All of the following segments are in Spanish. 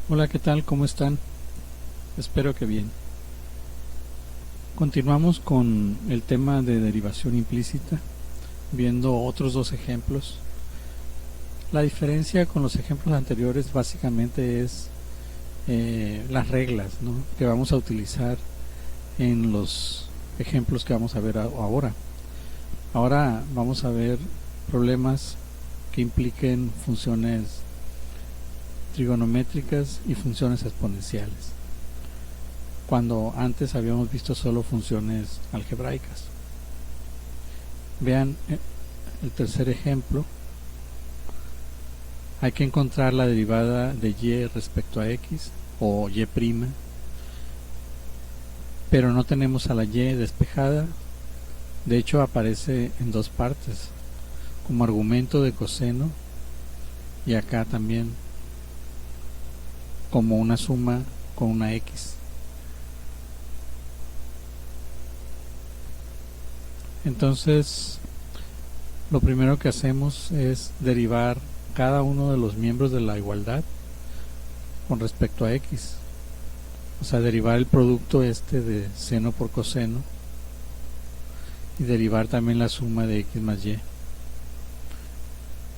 Hola, ¿qué tal? ¿Cómo están? Espero que bien. Continuamos con el tema de derivación implícita, viendo otros dos ejemplos. La diferencia con los ejemplos anteriores básicamente es las reglas, ¿no?, que vamos a utilizar en los ejemplos que vamos a ver ahora. Ahora vamos a ver problemas que impliquen funciones trigonométricas y funciones exponenciales, cuando antes habíamos visto solo funciones algebraicas. Vean el tercer ejemplo. Hay que encontrar la derivada de y respecto a x o y', pero no tenemos a la y despejada. De hecho, aparece en dos partes, como argumento de coseno, y acá también como una suma con una x. Entonces, lo primero que hacemos es derivar cada uno de los miembros de la igualdad con respecto a x. O sea, derivar el producto de seno por coseno y derivar también la suma de x más y.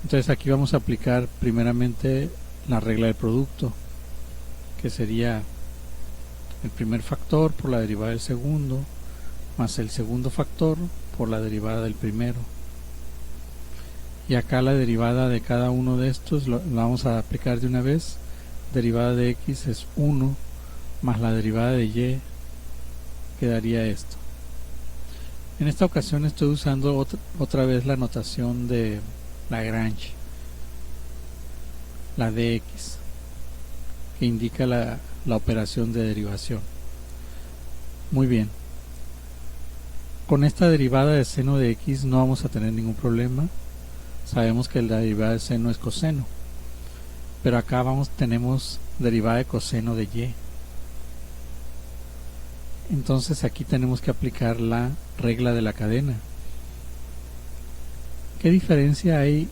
Entonces aquí vamos a aplicar primeramente la regla del producto, que sería el primer factor por la derivada del segundo, más el segundo factor por la derivada del primero. Y acá la derivada de cada uno de estos la vamos a aplicar de una vez. Derivada de x es 1 más la derivada de y, quedaría esto. En esta ocasión estoy usando otra vez la notación de Lagrange, la dx, que indica la operación de derivación. Muy bien. Con esta derivada de seno de x no vamos a tener ningún problema. Sabemos que la derivada de seno es coseno, pero acá tenemos derivada de coseno de y. Entonces aquí tenemos que aplicar la regla de la cadena. ¿Qué diferencia hay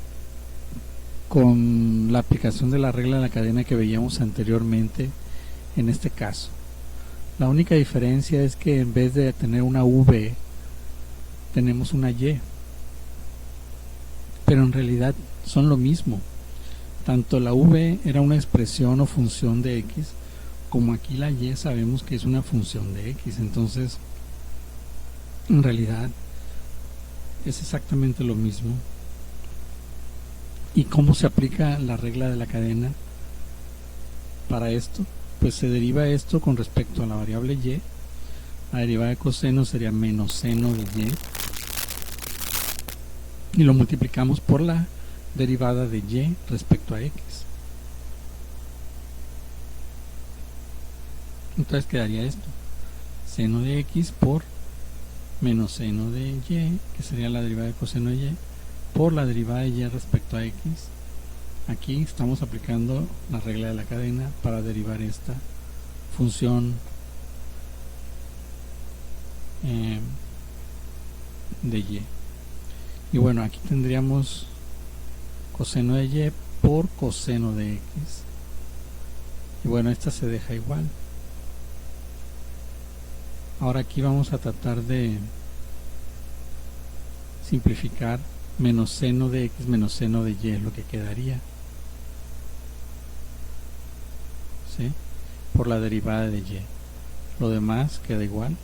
con la aplicación de la regla de la cadena que veíamos anteriormente en este caso? La única diferencia es que en vez de tener una v, tenemos una y, pero en realidad son lo mismo. Tanto la v era una expresión o función de x, como aquí la y sabemos que es una función de x. Entonces, en realidad es exactamente lo mismo. ¿Y cómo se aplica la regla de la cadena para esto? Pues se deriva esto con respecto a la variable y. La derivada de coseno sería menos seno de y lo multiplicamos por la derivada de y respecto a x. Entonces quedaría esto: seno de x por menos seno de y, que sería la derivada de coseno de y, por la derivada de y respecto a x. Aquí estamos aplicando la regla de la cadena para derivar esta función de y. Y bueno, aquí tendríamos coseno de y por coseno de x. Y bueno, esta se deja igual. Ahora aquí vamos a tratar de simplificar. Menos seno de x menos seno de y es lo que quedaría, ¿sí?, por la derivada de y. Lo demás queda igual.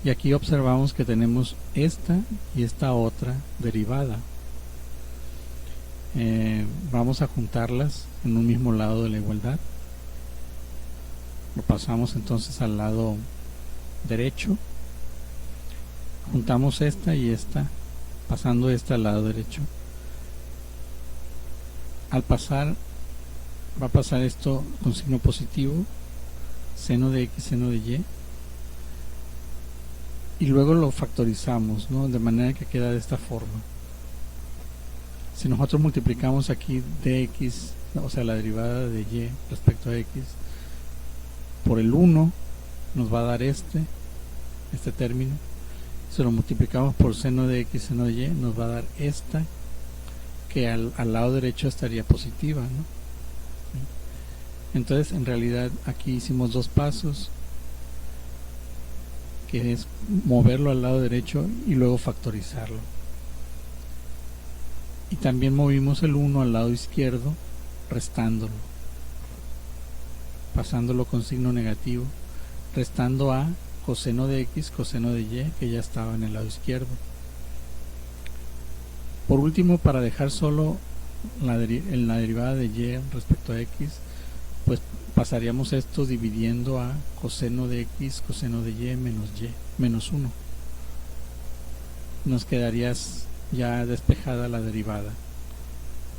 Y aquí observamos que tenemos esta y esta otra derivada. Vamos a juntarlas en un mismo lado de la igualdad. Lo pasamos entonces al lado derecho. Juntamos esta y esta, pasando esta al lado derecho. Al pasar, va a pasar esto con signo positivo, seno de x, seno de y, y luego lo factorizamos, ¿no?, de manera que queda de esta forma. Si nosotros multiplicamos aquí dx, o sea la derivada de y respecto a x, por el 1, nos va a dar este término. Si lo multiplicamos por seno de x, seno de y, nos va a dar esta, que al lado derecho estaría positiva, ¿no? Entonces en realidad aquí hicimos dos pasos, que es moverlo al lado derecho y luego factorizarlo. Y también movimos el 1 al lado izquierdo, restándolo, pasándolo con signo negativo, restando a coseno de x, coseno de y, que ya estaba en el lado izquierdo. Por último, para dejar solo la derivada de y respecto a x, pues pasaríamos esto dividiendo a coseno de x, coseno de y, menos 1. Nos quedaría ya despejada la derivada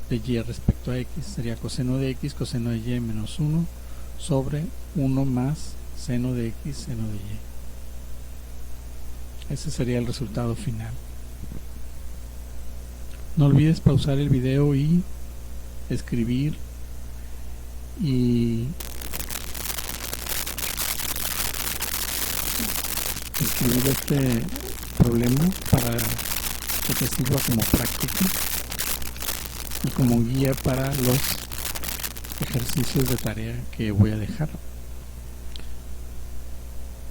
de y respecto a x. Sería coseno de x, coseno de y menos 1 sobre 1 más seno de x, seno de y. Ese sería el resultado final. No olvides pausar el video y escribir este problema para que te sirva como práctica y como guía para los ejercicios de tarea que voy a dejar.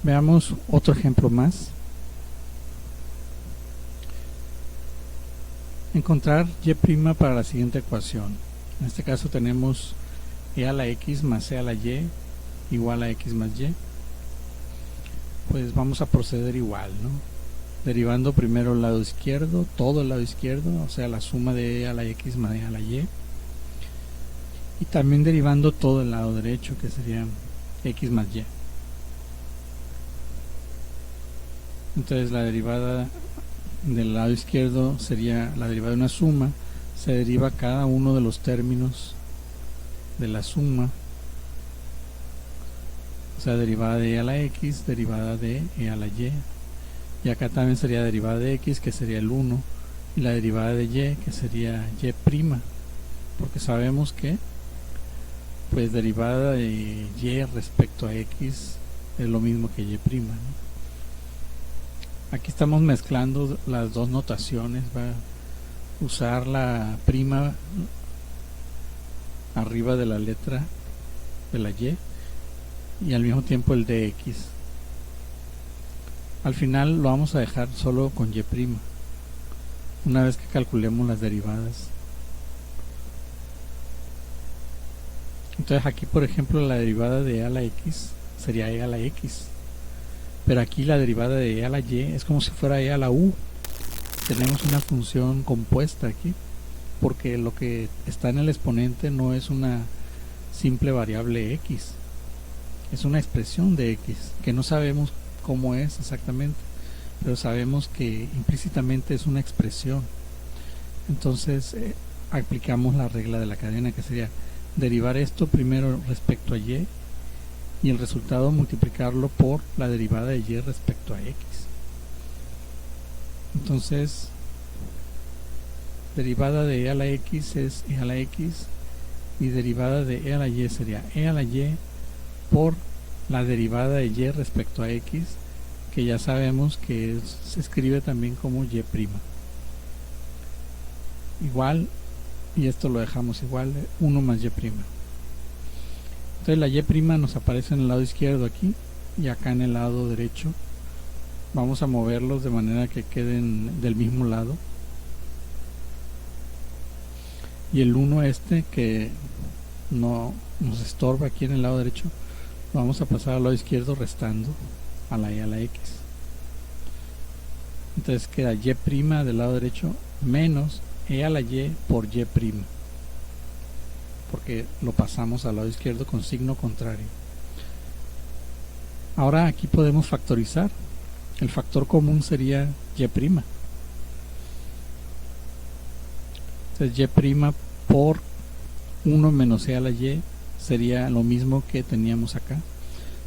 Veamos otro ejemplo más. Encontrar y' para la siguiente ecuación. En este caso tenemos e a la x más e a la y igual a x más y. Pues vamos a proceder igual, ¿no? Derivando primero el lado izquierdo, todo el lado izquierdo, o sea la suma de e a la x más e a la y. Y también derivando todo el lado derecho, que sería x más y. Entonces la derivada del lado izquierdo sería la derivada de una suma, se deriva cada uno de los términos de la suma, o sea derivada de e a la x, derivada de e a la y, y acá también sería derivada de x, que sería el 1, y la derivada de y, que sería y', porque sabemos que pues derivada de y respecto a x es lo mismo que y', ¿no? Aquí estamos mezclando las dos notaciones. Va a usar la prima arriba de la letra de la y al mismo tiempo el dx. Al final lo vamos a dejar solo con y', una vez que calculemos las derivadas. Entonces aquí, por ejemplo, la derivada de e a la x sería e a la x, pero aquí la derivada de e a la y es como si fuera e a la u. Tenemos una función compuesta aquí, porque lo que está en el exponente no es una simple variable x, es una expresión de x que no sabemos cómo es exactamente, pero sabemos que implícitamente es una expresión. Entonces aplicamos la regla de la cadena, que sería derivar esto primero respecto a y el resultado multiplicarlo por la derivada de y respecto a x. Entonces derivada de e a la x es e a la x, y derivada de e a la y sería e a la y por la derivada de y respecto a x, que ya sabemos que se escribe también como y'. Igual, y esto lo dejamos igual, 1 más y'. Entonces la y' nos aparece en el lado izquierdo aquí, y acá en el lado derecho. Vamos a moverlos de manera que queden del mismo lado. Y el 1 que no nos estorba aquí en el lado derecho, lo vamos a pasar al lado izquierdo restando a la y a la x. Entonces queda y' del lado derecho menos e a la y por y', porque lo pasamos al lado izquierdo con signo contrario. Ahora aquí podemos factorizar. El factor común sería y'. Entonces y' por 1 menos e a la y sería lo mismo que teníamos acá.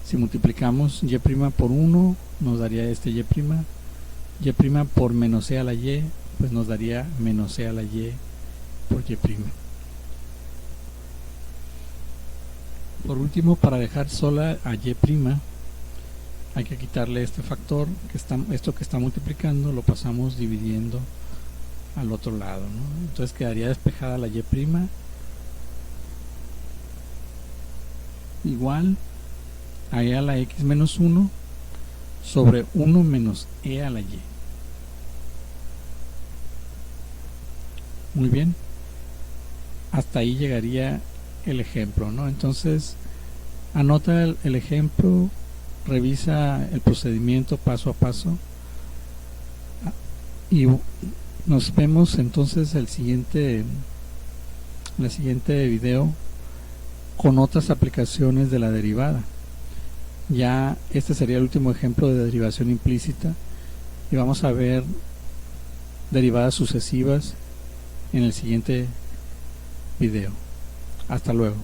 Si multiplicamos y' por 1 nos daría este y'. Y' por menos e a la y pues nos daría menos e a la y por y'. Por último, para dejar sola a y', hay que quitarle este factor, esto que está multiplicando lo pasamos dividiendo al otro lado, ¿no? Entonces quedaría despejada la y', igual a e a la x menos 1 sobre 1 menos e a la y. Muy bien, hasta ahí llegaría el ejemplo, ¿no? Entonces anota el ejemplo, revisa el procedimiento paso a paso y nos vemos entonces el siguiente video con otras aplicaciones de la derivada. Ya este sería el último ejemplo de derivación implícita y vamos a ver derivadas sucesivas en el siguiente video. Hasta luego.